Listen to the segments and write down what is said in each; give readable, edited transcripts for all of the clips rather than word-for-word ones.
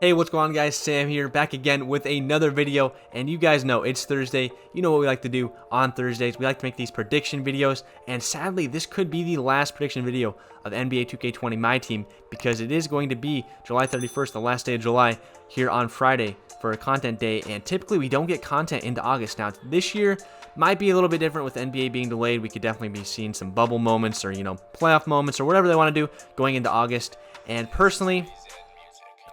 Hey, what's going on, guys? Sam here, back again with another video. And you guys know it's Thursday. You know what we like to do on Thursdays. We like to make these prediction videos, and sadly this could be the last prediction video of NBA 2K20 Myteam, because it is going to be July 31st, the last day of July, here on Friday for a content day. And typically we don't get content into August. Now this year might be a little bit different with NBA being delayed. We could definitely be seeing some bubble moments, or playoff moments, or whatever they want to do going into August. And personally,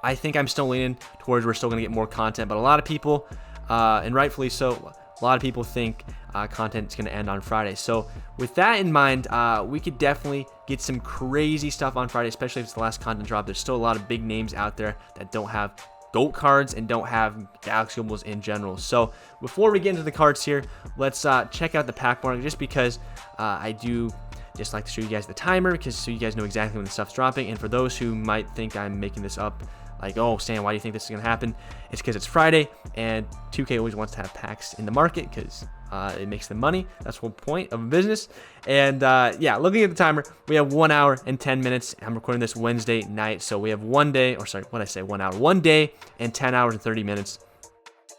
I think I'm still leaning towards we're still going to get more content, but a lot of people, and rightfully so, a lot of people think content is going to end on Friday. So with that in mind, we could definitely get some crazy stuff on Friday, especially if it's the last content drop. There's still a lot of big names out there that don't have GOAT cards and don't have Galaxy Opals in general. So before we get into the cards here, let's check out the pack market, just because I do just like to show you guys the timer, because so you guys know exactly when the stuff's dropping. And for those who might think I'm making this up, like, oh, Sam, why do you think this is going to happen? It's because it's Friday, and 2K always wants to have packs in the market because it makes them money. That's the whole point of a business. And yeah, looking at the timer, we have 1 hour and 10 minutes. I'm recording this Wednesday night, so we have 1 day, or sorry, what did I say, 1 hour? 1 day and 10 hours and 30 minutes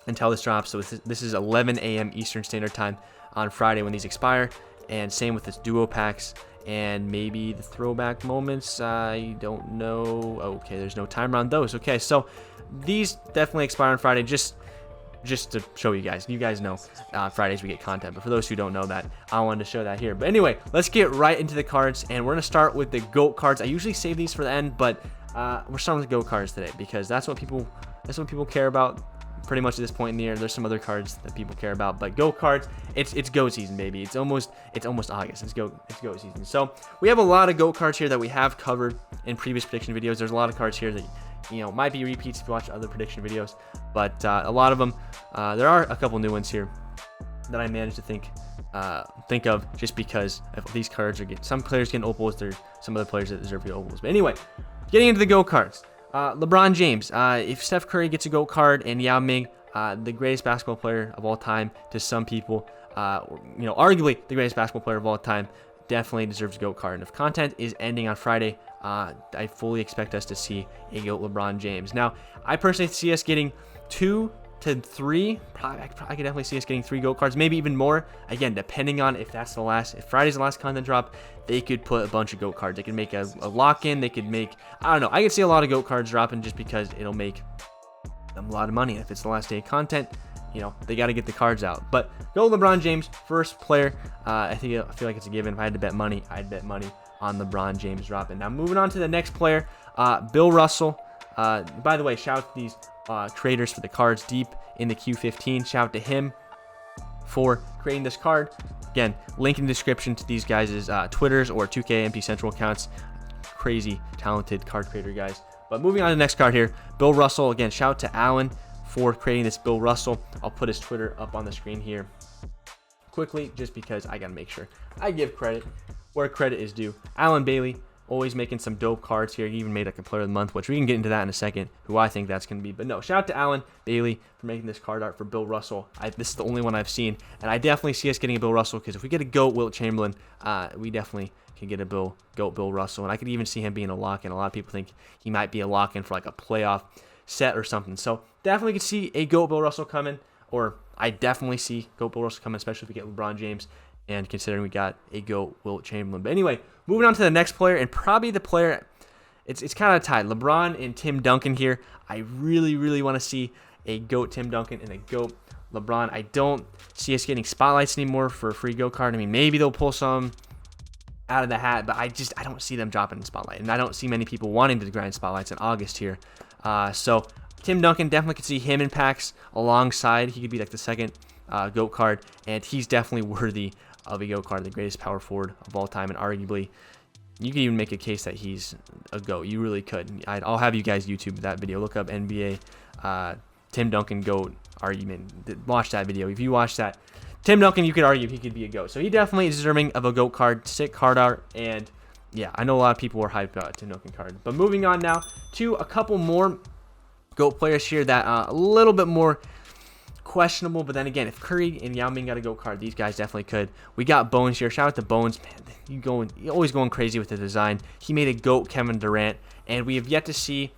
until this drops. So this is 11 a.m. Eastern Standard Time on Friday when these expire. And same with this duo packs. And maybe the throwback moments, I don't know. Okay, there's no timer on those. Okay, so these definitely expire on Friday, just to show you guys. You guys know Fridays we get content, but for those who don't know that, I wanted to show that here. But anyway, let's get right into the cards, and we're gonna start with the GOAT cards. I usually save these for the end, but we're starting with GOAT cards today because that's what people care about. Pretty much at this point in the year. There's some other cards that people care about, but GOAT cards, it's GOAT season, baby. It's almost August. It's GOAT season. So we have a lot of GOAT cards here that we have covered in previous prediction videos. There's a lot of cards here that might be repeats if you watch other prediction videos, but a lot of them, there are a couple new ones here that I managed to think of, just because if these cards are some players getting opals, there's some other players that deserve to get opals. But anyway, getting into the GOAT cards. LeBron James, if Steph Curry gets a GOAT card, and Yao Ming, the greatest basketball player of all time to some people, arguably the greatest basketball player of all time, definitely deserves a GOAT card. And if content is ending on Friday, I fully expect us to see a GOAT LeBron James. Now, I personally see us getting 2 to 3. I could definitely see us getting 3 GOAT cards, maybe even more. Again, depending on if Friday's the last content drop, they could put a bunch of GOAT cards. They could make a lock-in. They could make, I don't know. I could see a lot of GOAT cards dropping just because it'll make them a lot of money. If it's the last day of content, they got to get the cards out. But GOAT LeBron James, first player. I feel like it's a given. If I had to bet money, I'd bet money on LeBron James dropping. Now, moving on to the next player, Bill Russell. By the way, shout out to these creators for the cards deep in the Q15. Shout out to him for creating this card. Again, link in the description to these guys' Twitters or 2K MP Central accounts. Crazy talented card creator guys. But moving on to the next card here, Bill Russell. Again, shout out to Alan for creating this Bill Russell. I'll put his Twitter up on the screen here quickly, just because I gotta make sure I give credit where credit is due. Alan Bailey, always making some dope cards here. He even made like a player of the month, which we can get into that in a second, who I think that's going to be. But no, shout out to Alan Bailey for making this card art for Bill Russell. This is the only one I've seen, and I definitely see us getting a Bill Russell, because if we get a GOAT Wilt Chamberlain, we definitely can get a GOAT Bill Russell. And I could even see him being a lock-in. A lot of people think he might be a lock-in for like a playoff set or something. So definitely could see a GOAT Bill Russell coming, or I definitely see GOAT Bill Russell coming, especially if we get LeBron James, and considering we got a GOAT Wilt Chamberlain. But anyway, moving on to the next player, and probably the player, it's kind of tied. LeBron and Tim Duncan here. I really, really want to see a GOAT Tim Duncan and a GOAT LeBron. I don't see us getting spotlights anymore for a free GOAT card. I mean, maybe they'll pull some out of the hat, but I don't see them dropping the spotlight. And I don't see many people wanting to grind spotlights in August here. So Tim Duncan, definitely could see him in packs alongside. He could be like the second GOAT card, and he's definitely worthy of a GOAT card, the greatest power forward of all time, and arguably, you can even make a case that he's a GOAT. You really could. I'll have you guys YouTube that video. Look up NBA Tim Duncan GOAT argument. Watch that video. If you watch that, Tim Duncan, you could argue he could be a GOAT. So he definitely is deserving of a GOAT card. Sick card art, and yeah, I know a lot of people were hyped about Tim Duncan card. But moving on now to a couple more GOAT players here that a little bit more questionable, but then again, if Curry and Yao Ming got a GOAT card, these guys definitely could. We got Bones here. Shout out to Bones, man. You're always going crazy with the design. He made a GOAT Kevin Durant, and we have yet to see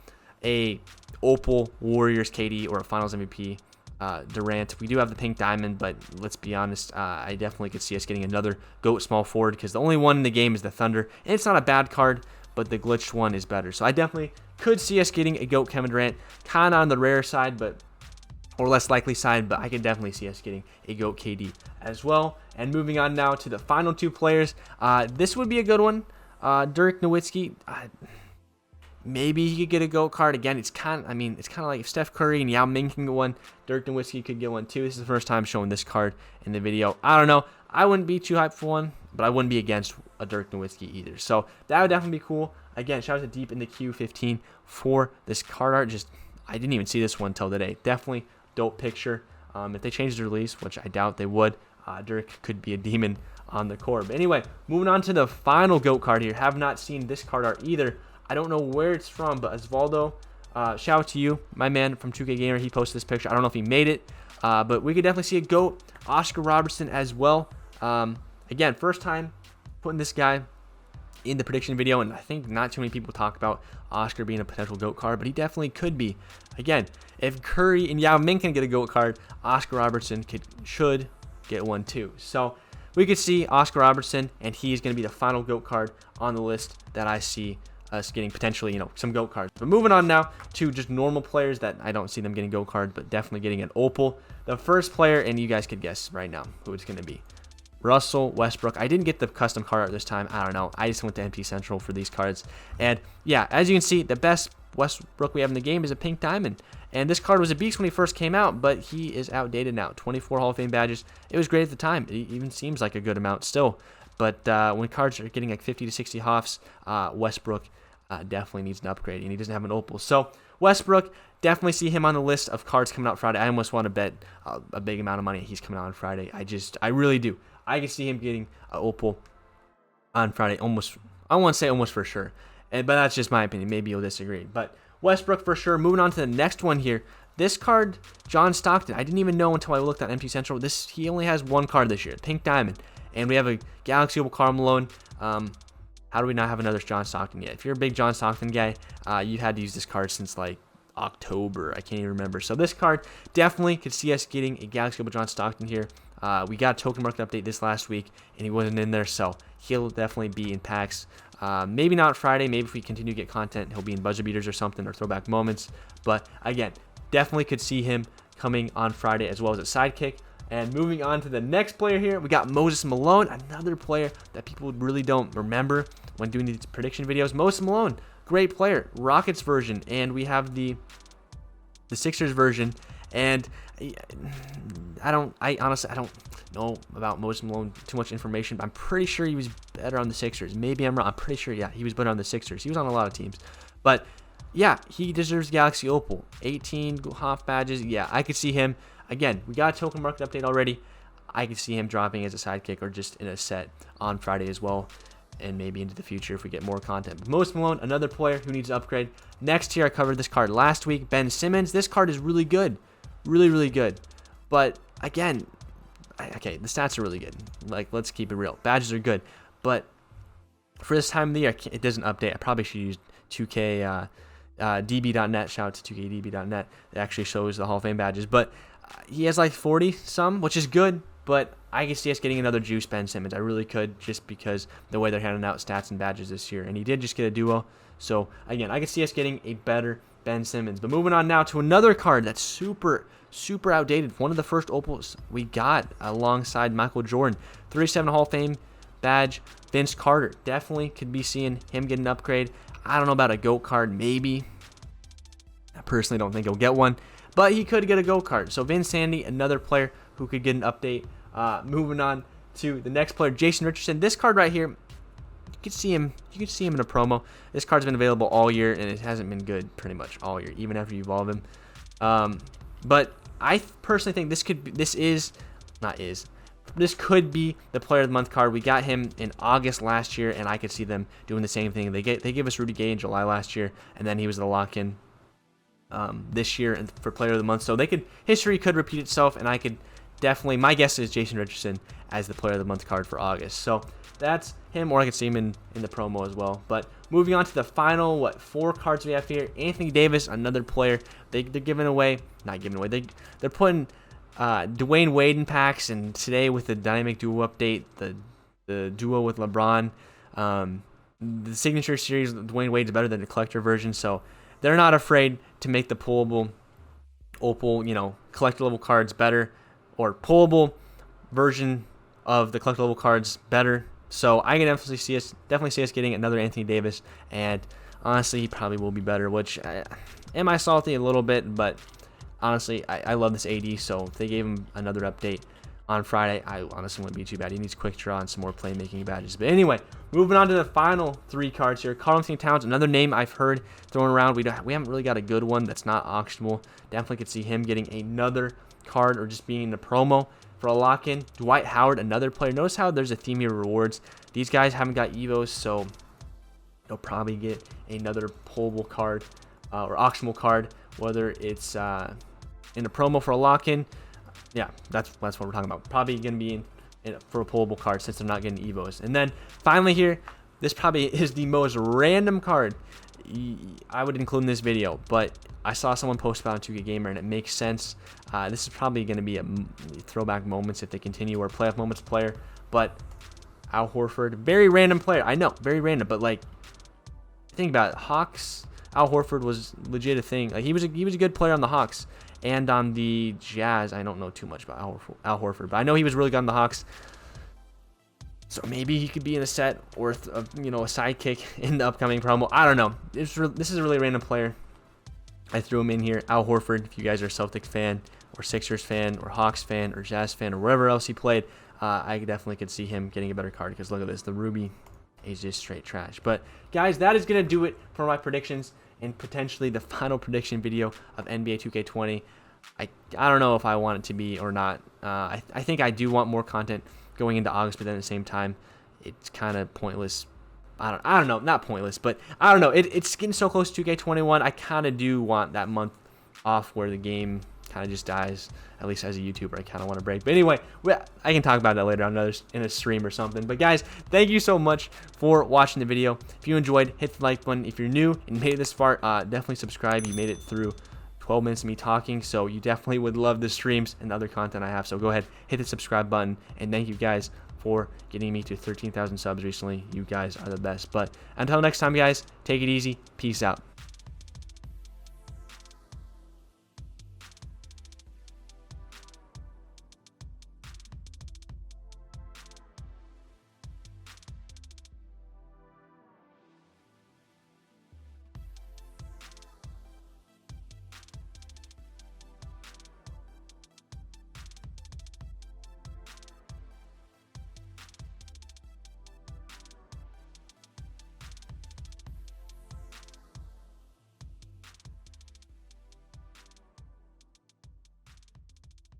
a Opal, Warriors, KD, or a Finals MVP Durant. We do have the pink diamond, but let's be honest, I definitely could see us getting another GOAT small forward, because the only one in the game is the Thunder, and it's not a bad card, but the glitched one is better. So I definitely could see us getting a GOAT Kevin Durant, kind of on the rare side, or less likely side, but I could definitely see us getting a GOAT KD as well. And moving on now to the final two players, this would be a good one. Dirk Nowitzki, maybe he could get a GOAT card. Again, it's kind of like if Steph Curry and Yao Ming can get one, Dirk Nowitzki could get one too. This is the first time showing this card in the video. I don't know. I wouldn't be too hyped for one, but I wouldn't be against a Dirk Nowitzki either. So that would definitely be cool. Again, shout out to Deep in the Q15 for this card art. I didn't even see this one until today. Definitely dope picture. If they change the release, which I doubt they would, Dirk could be a demon on the court. But anyway, moving on to the final GOAT card here. Have not seen this card art either. I don't know where it's from, but Osvaldo, shout out to you, my man from 2K Gamer. He posted this picture. I don't know if he made it, but we could definitely see a GOAT. Oscar Robertson as well. Again, first time putting this guy in the prediction video, and I think not too many people talk about Oscar being a potential GOAT card, but he definitely could be. Again, if Curry and Yao Ming can get a GOAT card, Oscar Robertson should get one too. So we could see Oscar Robertson, and he's going to be the final GOAT card on the list that I see us getting potentially, some GOAT cards. But moving on now to just normal players that I don't see them getting GOAT cards, but definitely getting an Opal. The first player, and you guys could guess right now who it's going to be. Russell Westbrook. I didn't get the custom card art this time. I don't know. I just went to MP Central for these cards. And yeah, as you can see, the best Westbrook we have in the game is a pink diamond. And this card was a beast when he first came out, but he is outdated now. 24 Hall of Fame badges. It was great at the time. It even seems like a good amount still. But when cards are getting like 50 to 60 Hoffs, Westbrook definitely needs an upgrade, and he doesn't have an Opal. So Westbrook, definitely see him on the list of cards coming out Friday. I almost want to bet a big amount of money he's coming out on Friday. I really do. I can see him getting an Opal on Friday, almost. I won't say almost for sure, but that's just my opinion. Maybe you'll disagree. But Westbrook for sure. Moving on to the next one here. This card, John Stockton. I didn't even know until I looked at MP Central. He only has one card this year, Pink Diamond, and we have a Galaxy Opal Karl Malone. How do we not have another John Stockton yet? If you're a big John Stockton guy, you had to use this card since like October. I can't even remember. So this card definitely could see us getting a Galaxy Opal John Stockton here. We got a token market update this last week, and he wasn't in there, so he'll definitely be in packs. Maybe not Friday. Maybe if we continue to get content, he'll be in buzzer beaters or something, or throwback moments. But again, definitely could see him coming on Friday as well as a sidekick. And moving on to the next player here, we got Moses Malone, another player that people really don't remember when doing these prediction videos. Moses Malone, great player, Rockets version, and we have the Sixers version. And I honestly don't know about Moses Malone too much information, but I'm pretty sure he was better on the Sixers. Maybe I'm wrong. I'm pretty sure, yeah, he was better on the Sixers. He was on a lot of teams, but yeah, he deserves Galaxy Opal. 18 Hoff badges. Yeah, I could see him. Again, we got a token market update already. I could see him dropping as a sidekick or just in a set on Friday as well, and maybe into the future if we get more content. But Moses Malone, another player who needs to upgrade. Next here, I covered this card last week. Ben Simmons. This card is really good. Really, really good. But again, okay, the stats are really good. Like, let's keep it real. Badges are good. But for this time of the year, it doesn't update. I probably should use 2K db.net. Shout out to 2kdb.net. It actually shows the Hall of Fame badges. But he has like 40 some, which is good. But I can see us getting another juice Ben Simmons. I really could, just because the way they're handing out stats and badges this year. And he did just get a duo. So again, I can see us getting a better Ben Simmons. But moving on now to another card that's super outdated. One of the first Opals we got alongside Michael Jordan. 37 Hall of Fame badge, Vince Carter. Definitely could be seeing him get an upgrade. I don't know about a GOAT card, maybe. I personally don't think he'll get one, but he could get a GOAT card. So Vince Sandy, another player who could get an update. Moving on to the next player, Jason Richardson. This card right here, you could see him in a promo. This card's been available all year, and it hasn't been good pretty much all year, even after you evolve him. But I personally think this could be the Player of the Month card. We got him in August last year, and I could see them doing the same thing. They gave us Rudy Gay in July last year, and then he was the lock-in this year for Player of the Month. So history could repeat itself, and I could definitely, my guess is Jason Richardson as the Player of the Month card for August. So that's him, or I could see him in the promo as well. But moving on to the final, 4 cards we have here. Anthony Davis, another player. They're giving away, not giving away, they're putting Dwayne Wade in packs, and today with the Dynamic Duo update, the duo with LeBron, the Signature Series, Dwayne Wade's better than the collector version, so they're not afraid to make the pullable Opal, collector level cards better, or pullable version of the collector level cards better. So I can definitely see us getting another Anthony Davis, and honestly, he probably will be better. Which am I salty a little bit, but honestly, I love this AD. So if they gave him another update on Friday, I honestly wouldn't be too bad. He needs quick draw and some more playmaking badges. But anyway, moving on to the final 3 cards here. Karl-Anthony Towns, another name I've heard thrown around. We haven't really got a good one that's not auctionable. Definitely could see him getting another card or just being in the promo for a lock-in. Dwight Howard, another player. Notice how there's a theme here, rewards. These guys haven't got Evos, so they'll probably get another pullable card or auctionable card, whether it's in the promo for a lock-in. Yeah, that's what we're talking about. Probably going to be in for a pullable card since they're not getting Evos. And then finally here, this probably is the most random card I would include in this video, but I saw someone post about it on 2K Gamer, and it makes sense. This is probably going to be a throwback moments if they continue, or playoff moments player. But Al Horford, very random player. I know, very random, but like, think about it. Hawks. Al Horford was legit a thing. Like, he was a good player on the Hawks and on the Jazz. I don't know too much about Al Horford, but I know he was really good on the Hawks. So maybe he could be in a set or a sidekick in the upcoming promo. I don't know. This is a really random player. I threw him in here. Al Horford, if you guys are a Celtics fan or Sixers fan or Hawks fan or Jazz fan or wherever else he played, I definitely could see him getting a better card, because look at this. The Ruby is just straight trash. But guys, that is going to do it for my predictions and potentially the final prediction video of NBA 2K20. I don't know if I want it to be or not. I think I do want more content going into August, but then at the same time, it's kind of pointless. I don't know, not pointless, but I don't know. It's getting so close to 2K21. I kind of do want that month off where the game kind of just dies. At least as a YouTuber, I kind of want to break. But anyway, I can talk about that later on in a stream or something. But guys, thank you so much for watching the video. If you enjoyed, hit the like button. If you're new and made it this far, definitely subscribe. You made it through 12 minutes of me talking, so you definitely would love the streams and the other content I have. So go ahead, hit the subscribe button, and thank you guys for getting me to 13,000 subs recently. You guys are the best. But until next time, guys, take it easy. Peace out.